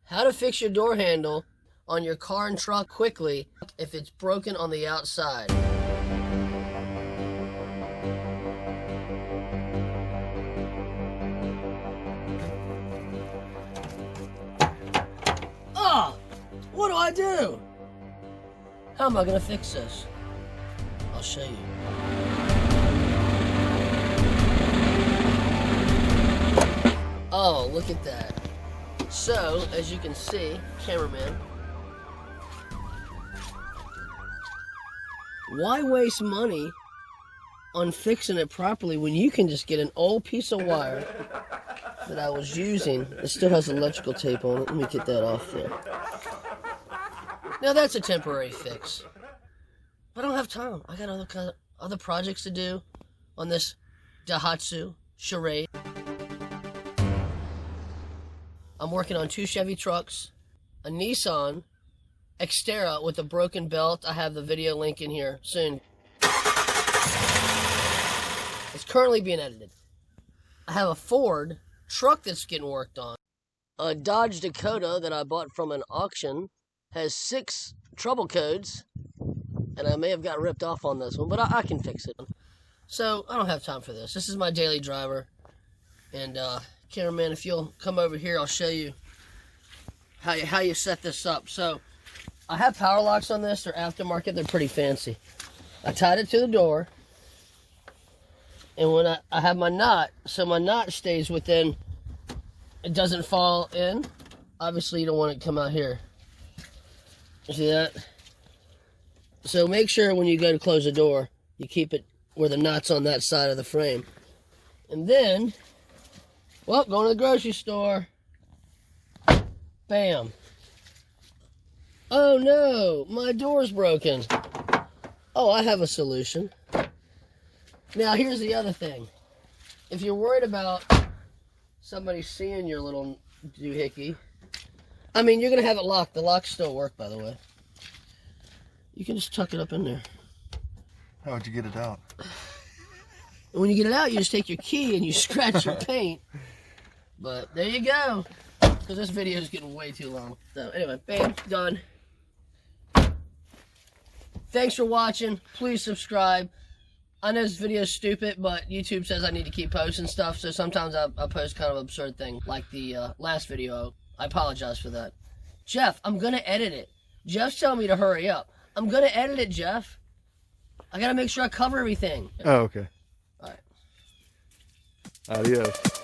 How to fix your door handle on your car and truck quickly if it's broken on the outside. Oh, what do I do? How am I gonna fix this? I'll show you. Oh, look at that. So, as you can see, cameraman, why waste money on fixing it properly when you can just get an old piece of wire that I was using? It still has electrical tape on it. Let me get that off there. Now that's a temporary fix. I don't have time. I got other projects to do on this Daihatsu charade. I'm working on 2 Chevy trucks, a Nissan Xterra with a broken belt. I have the video link in here soon. It's currently being edited. I have a Ford truck that's getting worked on. A Dodge Dakota that I bought from an auction has 6 trouble codes, and I may have got ripped off on this one, but I can fix it. So I don't have time for this. This is my daily driver, and cameraman, if you'll come over here, I'll show you how you set this up. So I have power locks on this. They're aftermarket. They're pretty fancy. I tied it to the door, and when I have my knot, so my knot stays within, it doesn't fall in. Obviously, you don't want it to come out here. You see that? So make sure when you go to close the door, you keep it where the knot's on that side of the frame. And then, well, going to the grocery store. Bam. Oh no, my door's broken. Oh, I have a solution. Now here's the other thing. If you're worried about somebody seeing your little doohickey, I mean, you're going to have it locked. The locks still work, by the way. You can just tuck it up in there. How would you get it out? And when you get it out, you just take your key and you scratch your paint. But there you go. Because this video is getting way too long. So anyway, bam, done. Thanks for watching. Please subscribe. I know this video is stupid, but YouTube says I need to keep posting stuff. So sometimes I post kind of absurd things, like the last video. I apologize for that. Jeff, I'm going to edit it. Jeff's telling me to hurry up. I'm going to edit it, Jeff. I got to make sure I cover everything. Oh, okay. All right. Adios.